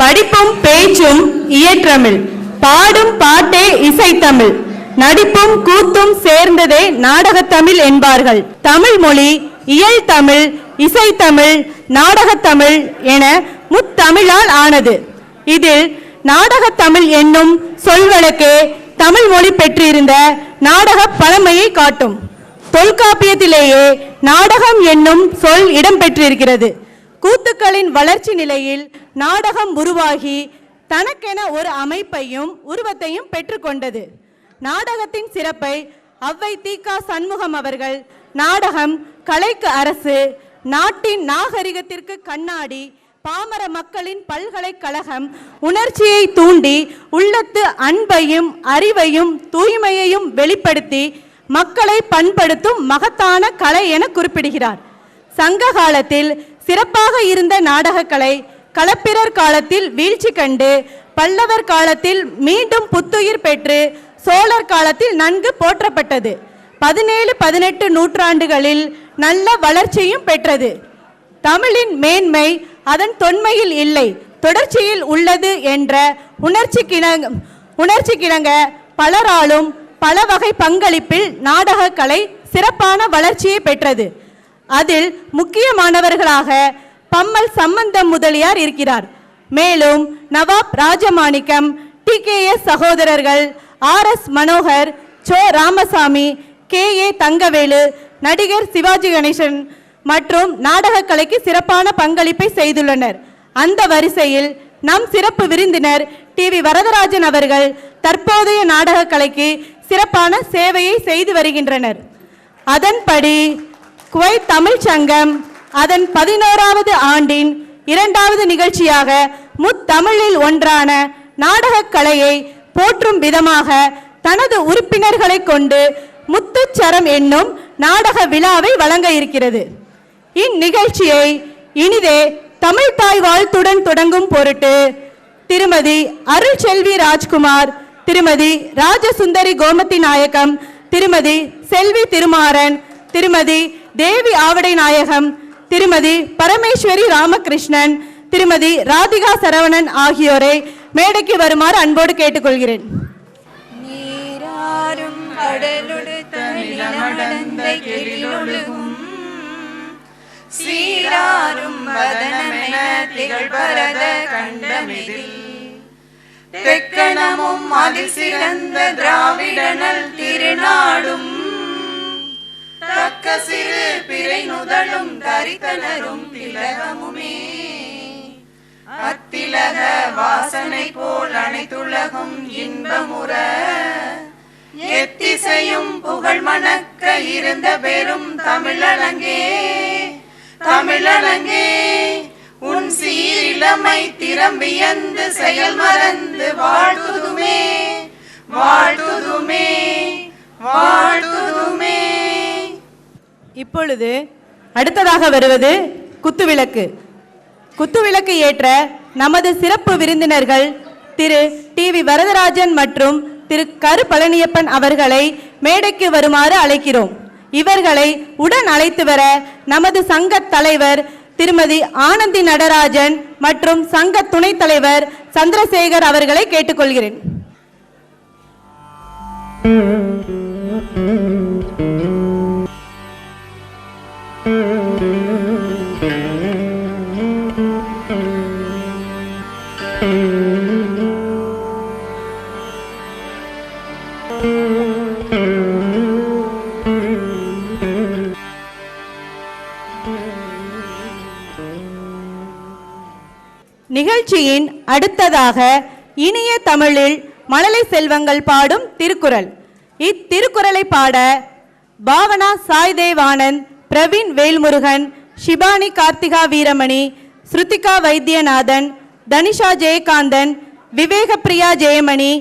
படிப்பும் பேச்சும் இயற்றமிழ், பாடும் பாட்டே இசைத்தமிழ், நடிப்பும் கூத்தும் சேர்ந்ததே நாடகத்தமிழ் என்பார்கள். தமிழ் மொழி இயல் தமிழ், இசைத்தமிழ், நாடகத்தமிழ் என முத்தமிழால் ஆனது. இதில் நாடகத்தமிழ் என்னும் சொல்வழக்கே தமிழ் மொழி பெற்றிருந்த நாடக பழமையை காட்டும். தொல்காப்பியத்திலேயே நாடகம் என்னும் சொல் இடம்பெற்றிருக்கிறது. கூத்துக்களின் வளர்ச்சி நிலையில் நாடகம் உருவாகி தனக்கென ஒரு அமைப்பையும் உருவத்தையும் பெற்றுக்கொண்டது. நாடகத்தின் சிறப்பை ஔவை தி.க. சண்முகம் அவர்கள் நாடகம் கலைக்கு அரசு, நாட்டின் நாகரிகத்திற்கு கண்ணாடி, பாமர மக்களின் பல்கலைக்கழகம், உணர்ச்சியை தூண்டி உள்ளத்து அன்பையும் அறிவையும் தூய்மையையும் வெளிப்படுத்தி மக்களை பண்படுத்தும் மகத்தான கலை என குறிப்பிடுகிறார். சங்க காலத்தில் சிறப்பாக இருந்த நாடகக்கலை களப்பிரர் காலத்தில் வீழ்ச்சி கண்டு, பல்லவர் காலத்தில் மீண்டும் புத்துயிர் பெற்று, சோழர் காலத்தில் நன்கு போற்றப்பட்டது. 17-18 நூற்றாண்டுகளில் நல்ல வளர்ச்சியும் பெற்றது. தமிழின் மேன்மை அதன் தொன்மையில் இல்லை, தொடர்ச்சியில் உள்ளது என்ற உணர்ச்சி கிணங்க பலராலும் பல வகை பங்களிப்பில் நாடகக்கலை சிறப்பான வளர்ச்சியை பெற்றது. அதில் முக்கியமானவர்களாக பம்மல் சம்பந்தம் முதலியார் இருக்கிறார். மேலும் நவாப் ராஜமாணிக்கம், டி.கே.எஸ். சகோதரர்கள், RS. Manohar, so. Ramasamy, KA. Thangavelu, நடிகர் சிவாஜி கணேசன் மற்றும் நாடகக்கலைக்கு சிறப்பான பங்களிப்பை செய்துள்ளனர். அந்த வரிசையில் நம் சிறப்பு விருந்தினர் டி.வி. வரதராஜன் அவர்கள் தற்போதைய நாடகக்கலைக்கு சிறப்பான சேவையை செய்து வருகின்றனர். அதன்படி குவைத் தமிழ் சங்கம் அதன் 11வது ஆண்டின் 2வது நிகழ்ச்சியாக முத்தமிழில் ஒன்றான நாடகக்கலையை போற்றும் விதமாக தனது உறுப்பினர்களை கொண்டு முத்துச்சரம் என்னும் நாடக விழாவை வழங்க இருக்கிறது. இந்நிகழ்ச்சியை இனிதே தமிழ் தாய் வாழ்த்துடன் தொடங்கும் பொருட்டு திருமதி அருள்செல்வி ராஜ்குமார், திருமதி ராஜசுந்தரி கோமதி நாயகம், திருமதி செல்வி திருமாறன், திருமதி தேவி ஆவடை நாயகம், திருமதி பரமேஸ்வரி ராமகிருஷ்ணன், திருமதி ராதிகா சரவணன் ஆகியோரை மேடைக்கு வருமாறு அன்போடு கேட்டுக்கொள்கிறேன். நீராரும் கடலொடுத்த நிலமடந்தை கெளிலொழுகும் சீராரும் வதனமென திகழ்பரத கண்டமிதில் தெக்கணமும் அதில் சிறந்த திராவிடனல் திருநாடும் தக்க சிறு பிறை நுதலும் தரித்தனரும் திலகமுமே அத்திலக வாசனை போல் அனைத்துலகும் இன்பமுற எத்திசையும் புகழ் மணக்க இருந்த பெரும் தமிழனங்கே தமிழனங்கே உன் சீரிலமை திறம்பியந்து செயல் மறந்து வாழ்த்துதுமே வாழ்த்துதுமே வாழ்த்துதுமே. இப்பொழுது அடுத்ததாக வருவது குத்துவிளக்கு. குத்துவிளக்கு ஏற்ற நமது சிறப்பு விருந்தினர்கள் திரு டி.வி. வரதராஜன் மற்றும் திரு கரு பழனியப்பன் அவர்களை மேடைக்கு வருமாறு அழைக்கிறோம். இவர்களை உடன் அழைத்து வர நமது சங்க தலைவர் திருமதி ஆனந்தி நடராஜன் மற்றும் சங்க துணைத் தலைவர் சந்திரசேகர் அவர்களை கேட்டுக்கொள்கிறேன். நிகழ்ச்சியின் அடுத்ததாக இனிய தமிழில் மழலை செல்வங்கள் பாடும் திருக்குறள். இத்திருக்குறளை பாட பாவனா சாய்தேவ் ஆனந்த், பிரவீன் வேல்முருகன், ஷிபானி கார்த்திகா வீரமணி, ஸ்ருதிகா வைத்தியநாதன், தனிஷா ஜெயகாந்தன், விவேக பிரியா ஜெயமணி,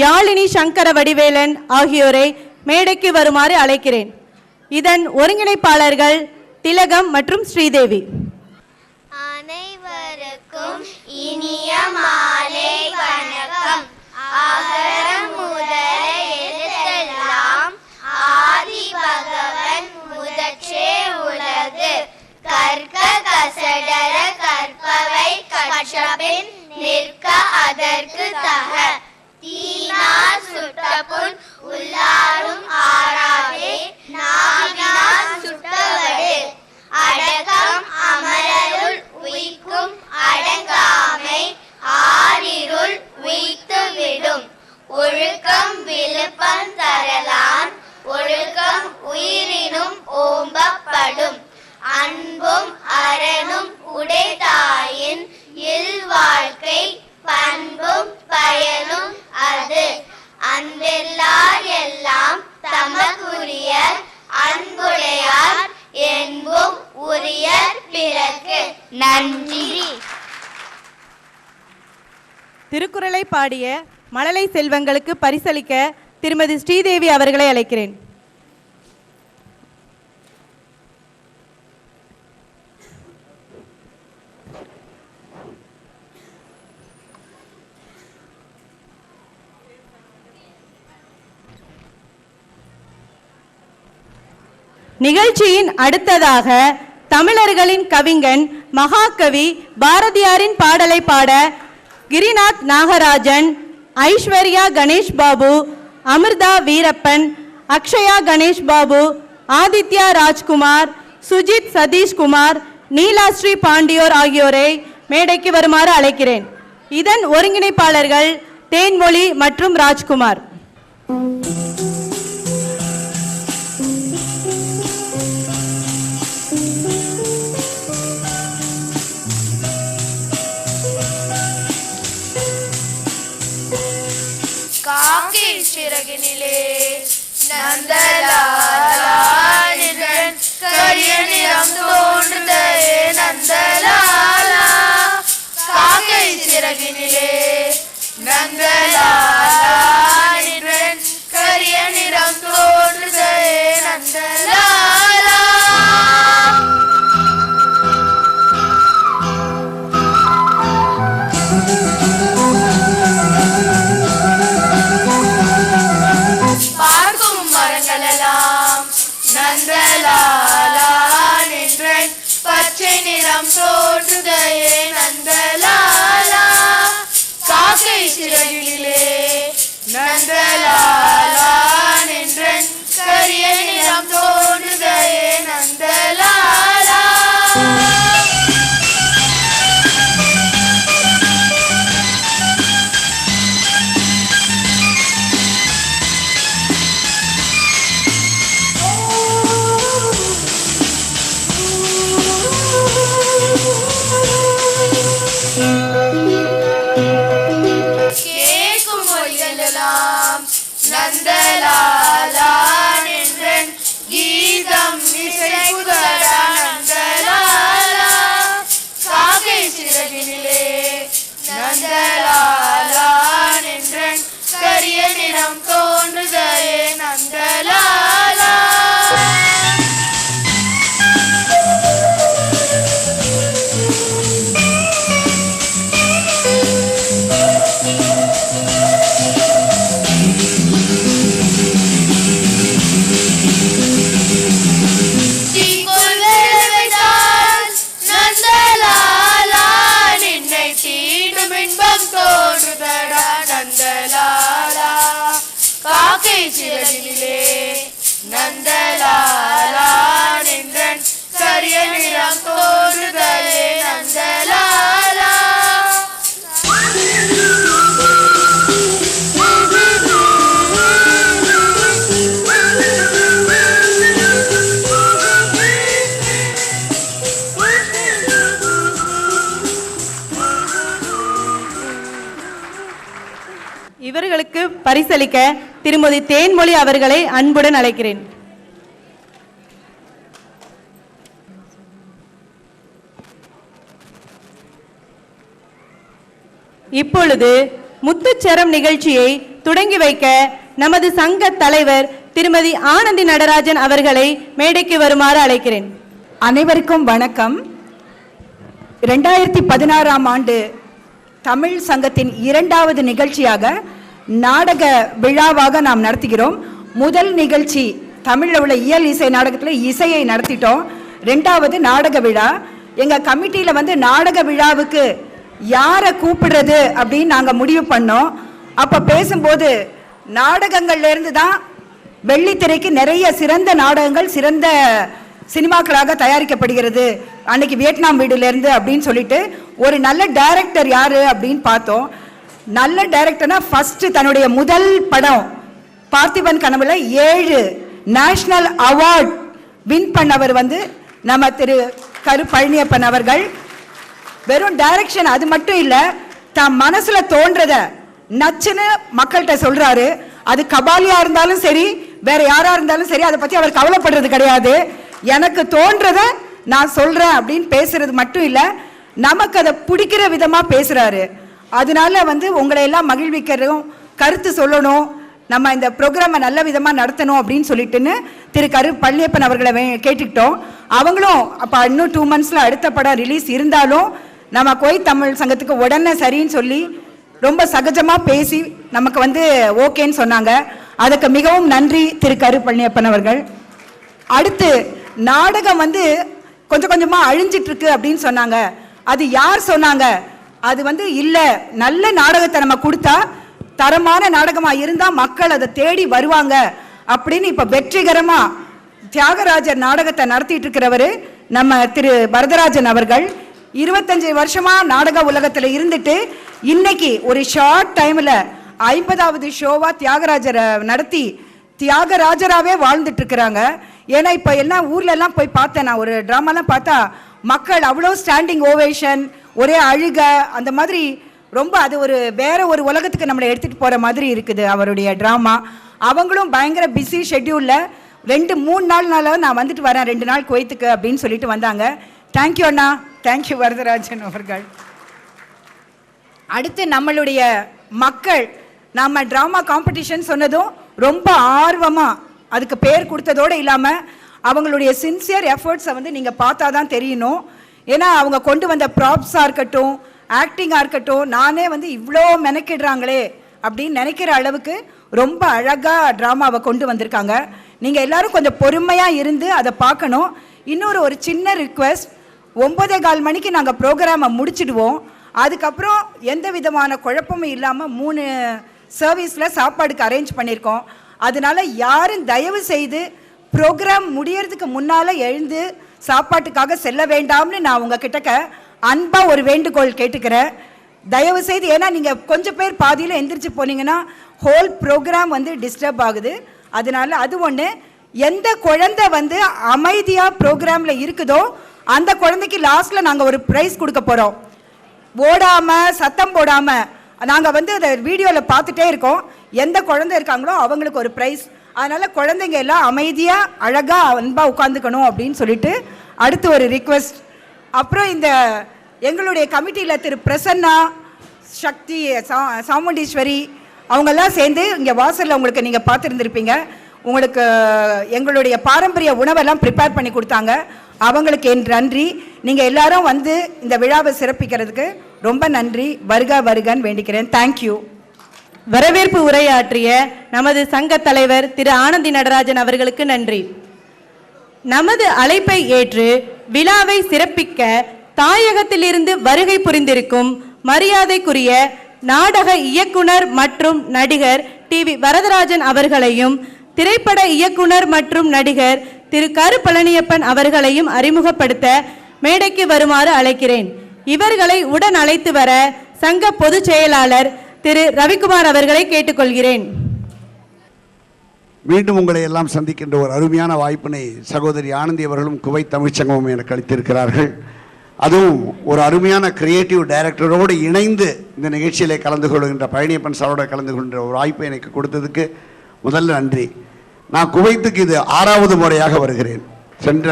யாழினி சங்கர வடிவேலன் ஆகியோரை மேடைக்கு வருமாறு அழைக்கிறேன். இதன் ஒருங்கிணைப்பாளர்கள் திலகம் மற்றும் ஸ்ரீதேவி. அனைவருக்கும் இனிய மாலை வணக்கம். அகரம் முதல எழுத்தெல்லாம் ஆதி பகவன் முதற்றே உலகு. கற்க கசடர கற்பவை கற்றபின் நிற்க அதற்கு தக. தீனார் சுட்டபுண் உள்ளாரும் ஆறாவே நாவினார் சுட்டவடு. அடக்கம் அமரருள் உய்க்கும் அடங்காமை ஆரிருள் உய்த்து விடும். ஒழுக்கம் விழுப்பம் தரலான் ஒழுக்கம் உயிரினும் ஓம்பப்படும். அன்பும் அரணும் உடைத்தாயின் இல்வாழ்க்கை பண்பும் பயனும் அது. அன்பெல்லார் எல்லாம் தமக்குரிய அன்புடையார் என்பும் உரியர் பிறர்க்கு. நன்றி. திருக்குறளை பாடிய மழலை செல்வங்களுக்கு பரிசளிக்க திருமதி ஸ்ரீதேவி அவர்களை அழைக்கிறேன். நிகழ்ச்சியின் அடுத்ததாக தமிழர்களின் கவிஞன் மகாகவி பாரதியாரின் பாடலை பாட கிரிநாத் நாகராஜன், ஐஸ்வர்யா கணேஷ் பாபு, அமிர்தா வீரப்பன், அக்ஷயா கணேஷ் பாபு, ஆதித்யா ராஜ்குமார், சுஜித் சதீஷ்குமார், நீலாஸ்ரீ பாண்டியோர் ஆகியோரை மேடைக்கு வருமாறு அழைக்கிறேன். இதன் ஒருங்கிணைப்பாளர்கள் தேன்மொழி மற்றும் ராஜ்குமார். காக்கை சிறகினிலே நந்தலாலன் கரிய நிறம் தோன்றுதே நந்தலாலா. காக்கை சிறகினிலே நந்தலாலன் கரிய நிறம் தோன்றுதே நந்தலாலா. பார்க்கும் மரங்களெல்லாம் நந்தலாலன் என்றன் பச்சை நிறம் தோன்றுதே நந்தலாலா. காக்கை சிறகிலே நந்தலாலன் என்றன் கரிய நிறம் தோன்றுதே நந்தலாலா. கேட்கும் மொழிகளெல்லாம் நந்தலாலன் என்றன் கீதம் இசைக்குதடா நந்தலாலா. காக்கை சிறகினிலே நந்தலாலன் என்றன் கரிய நிறம் தோன்றுதே நந்தலாலா. பின்பம் தோன்றுதடா நந்தலாலா காக்கை சிறகிலே நந்தலாலா நின்றன் கரிய நிறம் தோன்றுதலே நந்தலாலா. இவர்களுக்கு பரிசளிக்க திருமதி தேன்மொழி அவர்களை அன்புடன் அழைக்கிறேன். இப்பொழுது முத்துச்சரம் நிகழ்ச்சியை தொடங்கி வைக்க நமது சங்க தலைவர் திருமதி ஆனந்தி நடராஜன் அவர்களை மேடைக்கு வருமாறு அழைக்கிறேன். அனைவருக்கும் வணக்கம். 2016ஆம் ஆண்டு தமிழ் சங்கத்தின் 2வது நிகழ்ச்சியாக நாடக விழாவாக நாம் நடத்துகிறோம். முதல் நிகழ்ச்சி தமிழில் உள்ள இயல் இசை நாடகத்தில் இசையை நடத்திட்டோம். 2வது நாடக விழா. எங்கள் கமிட்டியில் நாடக விழாவுக்கு யாரை கூப்பிடுறது அப்படின்னு நாங்கள் முடிவு பண்ணோம். அப்போ பேசும்போது நாடகங்கள்லேருந்து தான் வெள்ளித்திரைக்கு நிறைய சிறந்த நாடகங்கள் சிறந்த சினிமாக்களாக தயாரிக்கப்படுகிறது அன்னைக்கு வியட்நாம் வீடுலேருந்து அப்படின்னு சொல்லிட்டு ஒரு நல்ல டைரக்டர் யாரு அப்படின்னு பார்த்தோம். நல்ல டைரக்டர்னா ஃபர்ஸ்ட் தன்னுடைய முதல் படம் பார்த்திபன் கனவுல 7 நேஷனல் அவார்ட் வின் பண்ணவர் நம்ம திரு கரு பழனியப்பன் அவர்கள். வெறும் டைரக்ஷன் அது மட்டும் இல்ல, தன் மனசுல தோன்றத நச்சுன்னு மக்கள்கிட்ட சொல்றாரு. அது கபாலியா இருந்தாலும் சரி வேற யாரா இருந்தாலும் சரி அதை பத்தி அவர் கவலைப்படுறது கிடையாது. எனக்கு தோன்றத நான் சொல்றேன் அப்படின்னு பேசுறது மட்டும் இல்ல, நமக்கு அதை பிடிக்கிற விதமா பேசுறாரு. அதனால உங்களை எல்லாம் மகிழ்விக்கிறதும் கருத்து சொல்லணும், நம்ம இந்த ப்ரோக்ராமை நல்ல விதமா நடத்தணும் அப்படின்னு சொல்லிட்டுன்னு திரு கரு பழனியப்பன் அவர்களை கேட்டுக்கிட்டோம். அவங்களும் அப்ப இன்னும் 2 monthsல அடுத்த படம் ரிலீஸ் இருந்தாலும் நம்ம கோய் தமிழ் சங்கத்துக்கு உடனே சரின்னு சொல்லி ரொம்ப சகஜமா பேசி நமக்கு ஓகேன்னு சொன்னாங்க. அதுக்கு மிகவும் நன்றி திரு கரு பழனியப்பன் அவர்கள். அடுத்து நாடகம் கொஞ்சம் கொஞ்சமா அழிஞ்சிட்டு இருக்கு அப்படின்னு சொன்னாங்க. அது யார் சொன்னாங்க? அது இல்ல, நல்ல நாடகத்தை நம்ம கொடுத்தா தரமான நாடகமா இருந்தா மக்கள் அதை தேடி வருவாங்க அப்படின்னு இப்ப வெற்றிகரமா தியாகராஜர் நாடகத்தை நடத்திட்டு இருக்கிறவரு நம்ம திரு வரதராஜன் அவர்கள். 25 வருஷமா நாடக உலகத்துல இருந்துட்டு இன்னைக்கு ஒரு ஷார்ட் டைம்ல 50வது ஷோவா தியாகராஜரை நடத்தி தியாகராஜராகவே வாழ்ந்துட்டு இருக்கிறாங்க. ஏன்னா இப்போ எல்லாம் ஊர்ல எல்லாம் போய் பார்த்தேன், நான் ஒரு ட்ராமாலாம் பார்த்தா மக்கள் அவ்வளோ ஸ்டாண்டிங் ஓவேஷன், ஒரே அழுக, அந்த மாதிரி ரொம்ப அது ஒரு வேற ஒரு உலகத்துக்கு நம்மளை எடுத்துட்டு போற மாதிரி இருக்குது அவருடைய ட்ராமா. அவங்களும் பயங்கர பிஸி ஷெட்யூல்ல 2-3 நாள்னால நான் வந்துட்டு வரேன் 2 நாள் குவைத்துக்கு அப்படின்னு சொல்லிட்டு வந்தாங்க. தேங்க்யூ அண்ணா, தேங்க்யூ வரதராஜன் அவர்கள். அடுத்து நம்மளுடைய மக்கள் நம்ம ட்ராமா காம்படிஷன் சொன்னதும் ரொம்ப ஆர்வமா அதுக்கு பேர் கொடுத்ததோடு இல்லாமல் அவங்களுடைய சின்சியர் எஃபர்ட்ஸை நீங்கள் பார்த்தா தான் தெரியணும். ஏன்னா அவங்க கொண்டு வந்த ப்ராப்ஸாக இருக்கட்டும், ஆக்டிங்காக இருக்கட்டும், நானே இவ்வளோ மெனக்கிடுறாங்களே அப்படின்னு நினைக்கிற அளவுக்கு ரொம்ப அழகாக ட்ராமாவை கொண்டு வந்திருக்காங்க. நீங்கள் எல்லாரும் கொஞ்சம் பொறுமையாக இருந்து அதை பார்க்கணும். ஒரு சின்ன ரிக்வெஸ்ட், 9:15 மணிக்கு நாங்கள் ப்ரோக்ராமை முடிச்சிடுவோம். அதுக்கப்புறம் எந்த விதமான குழப்பமும் இல்லாமல் 3 சர்வீஸில் சாப்பாடுக்கு அரேஞ்ச் பண்ணியிருக்கோம். அதனால யாரும் தயவு செய்து ப்ரோக்ராம் முடியறதுக்கு முன்னால் எழுந்து சாப்பாட்டுக்காக செல்ல வேண்டாம்னு நான் உங்ககிட்ட அன்பாக ஒரு வேண்டுகோள் கேட்டுக்கிறேன். தயவு செய்து, ஏன்னா நீங்கள் கொஞ்சம் பேர் பாதியில் எந்திரிச்சு போனீங்கன்னா ஹோல் ப்ரோக்ராம் டிஸ்டர்ப் ஆகுது. அதனால அது ஒன்று. எந்த குழந்தை அமைதியாக ப்ரோக்ராமில் இருக்குதோ அந்த குழந்தைக்கு லாஸ்ட்டில் நாங்கள் ஒரு ப்ரைஸ் கொடுக்க போகிறோம். ஓடாமல் சத்தம் போடாமல் நாங்கள் அதை வீடியோவில் பார்த்துட்டே இருக்கோம். எந்த குழந்தை இருக்காங்களோ அவங்களுக்கு ஒரு ப்ரைஸ். அதனால் குழந்தைங்க எல்லாம் அமைதியாக அழகாக அன்பாக உட்காந்துக்கணும் அப்படின்னு சொல்லிட்டு அடுத்து ஒரு ரிக்வெஸ்ட். அப்புறம் இந்த எங்களுடைய கமிட்டியில் திரு பிரசன்னா, சக்தி, சாமுண்டீஸ்வரி அவங்கெல்லாம் சேர்ந்து இங்கே வாசலில் உங்களுக்கு நீங்கள் பார்த்துருந்துருப்பீங்க. உங்களுக்கு எங்களுடைய பாரம்பரிய உணவெல்லாம் ப்ரிப்பேர் பண்ணி கொடுத்தாங்க. அவங்களுக்கு என் நன்றி. நீங்கள் எல்லாரும் இந்த விழாவை சிறப்பிக்கிறதுக்கு ரொம்ப நன்றி. வருக வருகன்னு வேண்டிக்கிறேன். தேங்க்யூ. வரவேற்பு உரையாற்றிய நமது சங்க தலைவர் திரு ஆனந்தி நடராஜன் அவர்களுக்கு நன்றி. நமது அழைப்பை ஏற்று விழாவை சிறப்பிக்க தாயகத்திலிருந்து வருகை புரிந்திருக்கும் மரியாதைக்குரிய நாடக இயக்குனர் மற்றும் நடிகர் டிவி வரதராஜன் அவர்களையும் திரைப்பட இயக்குனர் மற்றும் நடிகர் திரு கரு பழனியப்பன் அவர்களையும் அறிமுகப்படுத்த மேடைக்கு வருமாறு அழைக்கிறேன். இவர்களை உடன் அழைத்து வர சங்க பொதுச் செயலாளர் திரு ரவிக்குமார் அவர்களை கேட்டுக்கொள்கிறேன். மீண்டும் உங்களை எல்லாம் சந்திக்கின்ற ஒரு அருமையான வாய்ப்பினை சகோதரி ஆனந்தி அவர்களும் குவைத் தமிழ்ச்சங்கமும் எனக்கு அளித்திருக்கிறார்கள். அதுவும் ஒரு அருமையான கிரியேட்டிவ் டைரக்டரோடு இணைந்து இந்த நிகழ்ச்சியிலே கலந்து கொள்கின்ற பழனியப்பன் சாரோட கலந்து கொள்கின்ற ஒரு வாய்ப்பை எனக்கு கொடுத்ததுக்கு முதல்ல நன்றி. நான் குவைத்துக்கு இது 6வது முறையாக வருகிறேன். சென்ற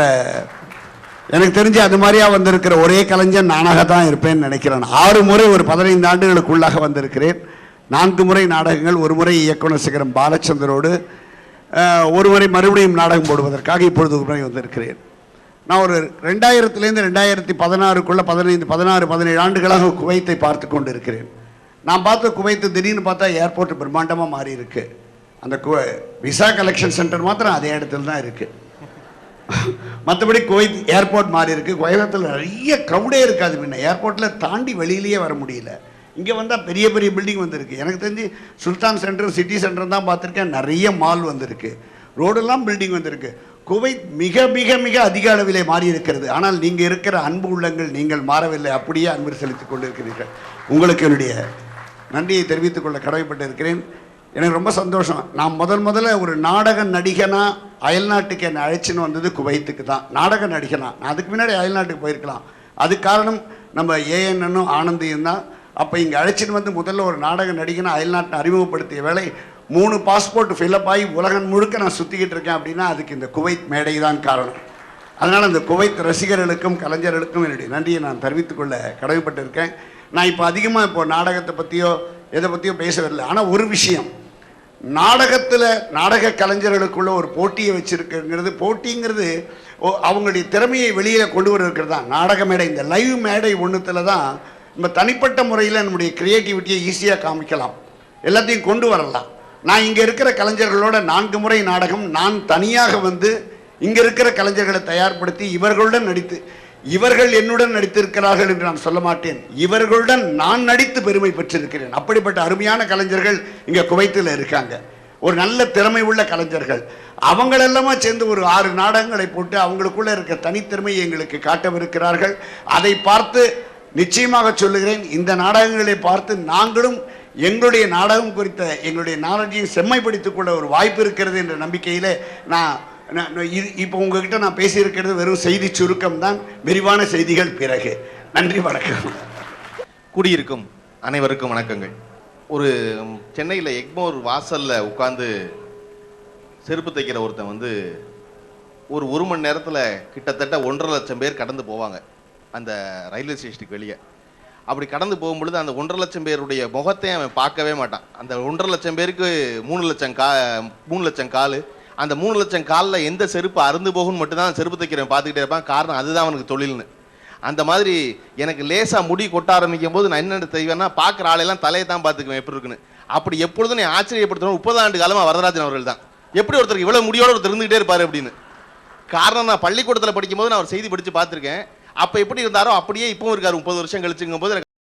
எனக்கு தெரிஞ்சு அது மாதிரியாக வந்திருக்கிற ஒரே கலைஞன் நானாக தான் இருப்பேன்னு நினைக்கிறேன். 6 முறை ஒரு 15 ஆண்டுகளுக்குள்ளாக வந்திருக்கிறேன். 4 முறை நாடகங்கள், 1 முறை இயக்குனர் சிகரம் பாலச்சந்தரோடு, 1 முறை மறுபடியும் நாடகம் போடுவதற்காக இப்பொழுது ஒரு முறை வந்திருக்கிறேன். நான் ஒரு 2000லேருந்து 2016க்குள்ளே 16-17 ஆண்டுகளாக குவைத்தை பார்த்து கொண்டு இருக்கிறேன். நான் பார்த்த குவைத்து திடீர்னு பார்த்தா ஏர்போர்ட் பிரம்மாண்டமாக மாறி இருக்கு. அந்த விசா கலெக்ஷன் சென்டர் மாத்திரம் அதே இடத்துல தான் இருக்குது. மற்றபடி குவைத் ஏர்போர்ட் மாறி இருக்கு. குவைத்தில் நிறைய க்ரௌடே இருக்காது. முன்ன ஏர்போர்ட்டில் தாண்டி வெளியிலேயே வர முடியல. இங்கே வந்தால் பெரிய பெரிய பில்டிங் வந்திருக்கு. எனக்கு தெரிஞ்சு சுல்தான் சென்டர், சிட்டி சென்டர் தான் பார்த்துருக்கேன். நிறைய மால் வந்திருக்கு, ரோடெல்லாம் பில்டிங் வந்திருக்கு. குவைத் மிக மிக மிக அதிக அளவிலே மாறி இருக்கிறது. ஆனால் நீங்கள் இருக்கிற அன்பு உள்ளங்கள் நீங்கள் மாறவில்லை, அப்படியே அன்பு செலுத்திக் கொண்டிருக்கிறீர்கள். உங்களுக்கு என்னுடைய நன்றியை தெரிவித்துக் கொள்ள கடமைப்பட்டு இருக்கிறேன். எனக்கு ரொம்ப சந்தோஷம். நான் முதல்ல ஒரு நாடக நடிகனாக அயல்நாட்டுக்கு என்னை அழைச்சின்னு வந்தது குவைத்துக்கு தான். நாடக நடிகனா. நான் அதுக்கு முன்னாடி அயல்நாட்டுக்கு போயிருக்கலாம். அது காரணம் நம்ம ஏஎன்னும் ஆனந்தியும் தான். அப்போ இங்கே அழைச்சின்னு வந்து முதல்ல ஒரு நாடக நடிகனை அயல்நாட்டை அறிமுகப்படுத்திய வேலை 3 பாஸ்போர்ட் ஃபில்அப் ஆகி உலகம் முழுக்க நான் சுற்றிக்கிட்டு இருக்கேன் அப்படின்னா அதுக்கு இந்த குவைத் மேடை தான் காரணம். அதனால் அந்த குவைத் ரசிகர்களுக்கும் கலைஞர்களுக்கும் என்னுடைய நன்றியை நான் தெரிவித்துக் கொள்ள கடமைப்பட்டு இருக்கேன். நான் இப்போ அதிகமாக நாடகத்தை பற்றியோ எதை பற்றியோ பேசவில்லை. ஆனால் ஒரு விஷயம், நாடகத்தில் நாடக கலைஞர்களுக்குள்ள ஒரு போட்டியை வச்சுருக்குங்கிறது, போட்டிங்கிறது அவங்களுடைய திறமையை வெளியில் கொண்டு வருகிறது தான் நாடக மேடை. இந்த லைவ் மேடை ஒன்றுத்தில் தான் நம்ம தனிப்பட்ட முறையில் நம்முடைய க்ரியேட்டிவிட்டியை ஈஸியாக காமிக்கலாம், எல்லாத்தையும் கொண்டு வரலாம். நான் இங்கே இருக்கிற கலைஞர்களோட 4 முறை நாடகம் நான் தனியாக வந்து இங்கே இருக்கிற கலைஞர்களை தயார்படுத்தி இவர்களுடன் நடித்து, இவர்கள் என்னுடன் நடித்திருக்கிறார்கள் என்று நான் சொல்ல மாட்டேன், இவர்களுடன் நான் நடித்து பெருமை பெற்றிருக்கிறேன். அப்படிப்பட்ட அருமையான கலைஞர்கள் இங்கே குவைத்தில் இருக்காங்க. ஒரு நல்ல திறமை உள்ள கலைஞர்கள். அவங்களெல்லாமா சேர்ந்து ஒரு 6 நாடகங்களை போட்டு அவங்களுக்குள்ள இருக்க தனித்திறமையை எங்களுக்கு காட்டவிருக்கிறார்கள். அதை பார்த்து நிச்சயமாக சொல்லுகிறேன், இந்த நாடகங்களை பார்த்து நாங்களும் எங்களுடைய நாடகம் குறித்த எங்களுடைய நாலேஜை செம்மைப்படுத்திக் கொள்ள ஒரு வாய்ப்பு இருக்கிறது என்ற நம்பிக்கையில் இப்போ உங்ககிட்ட நான் பேசியிருக்கிறது வெறும் செய்தி சுருக்கம் தான். விரிவான செய்திகள் பிறகு. நன்றி, வணக்கம். கூடியிருக்கும் அனைவருக்கும் வணக்கங்கள். ஒரு சென்னையில் எக்மோர் வாசலில் உட்காந்து செருப்பு தைக்கிற ஒருத்தன் வந்து ஒரு மணி நேரத்தில் கிட்டத்தட்ட 1.5 லட்சம் பேர் கடந்து போவாங்க அந்த ரயில்வே ஸ்டேஷனுக்கு வெளியே. அப்படி கடந்து போகும்பொழுது அந்த 1.5 லட்சம் பேருடைய முகத்தை அவன் பார்க்கவே மாட்டான். அந்த 1.5 லட்சம் பேருக்கு 3 லட்சம் கால். அந்த 3 லட்சம் காலில் எந்த செருப்பு அருந்து போகும்னு மட்டும்தான் செருப்பு தைக்கிறவன் பார்த்துக்கிட்டே இருப்பான். காரணம் அதுதான் அவனுக்கு தொழில்னு. அந்த மாதிரி எனக்கு லேசாக முடி கொட்ட ஆரம்பிக்கும் போது நான் என்ன செய்வேன்னா, பார்க்குற ஆளையெல்லாம் தலையை தான் பார்த்துக்குவேன் எப்படி இருக்குன்னு. அப்படி எப்பொழுதும் நான் ஆச்சரியப்படுத்தணும் 30 ஆண்டு காலமாக வரதராஜன் அவர்கள் தான். எப்படி ஒருத்தருக்கு இவ்வளோ முடியோடு ஒருத்தர் இருந்துகிட்டே இருப்பார் அப்படின்னு. காரணம், நான் பள்ளிக்கூடத்தில் படிக்கும்போது நான் ஒரு செய்தி படித்து பார்த்துருக்கேன். அப்போ எப்படி இருந்தாரோ அப்படியே இப்பவும் இருக்காரு 30 வருஷம் கழிச்சுங்கும் போது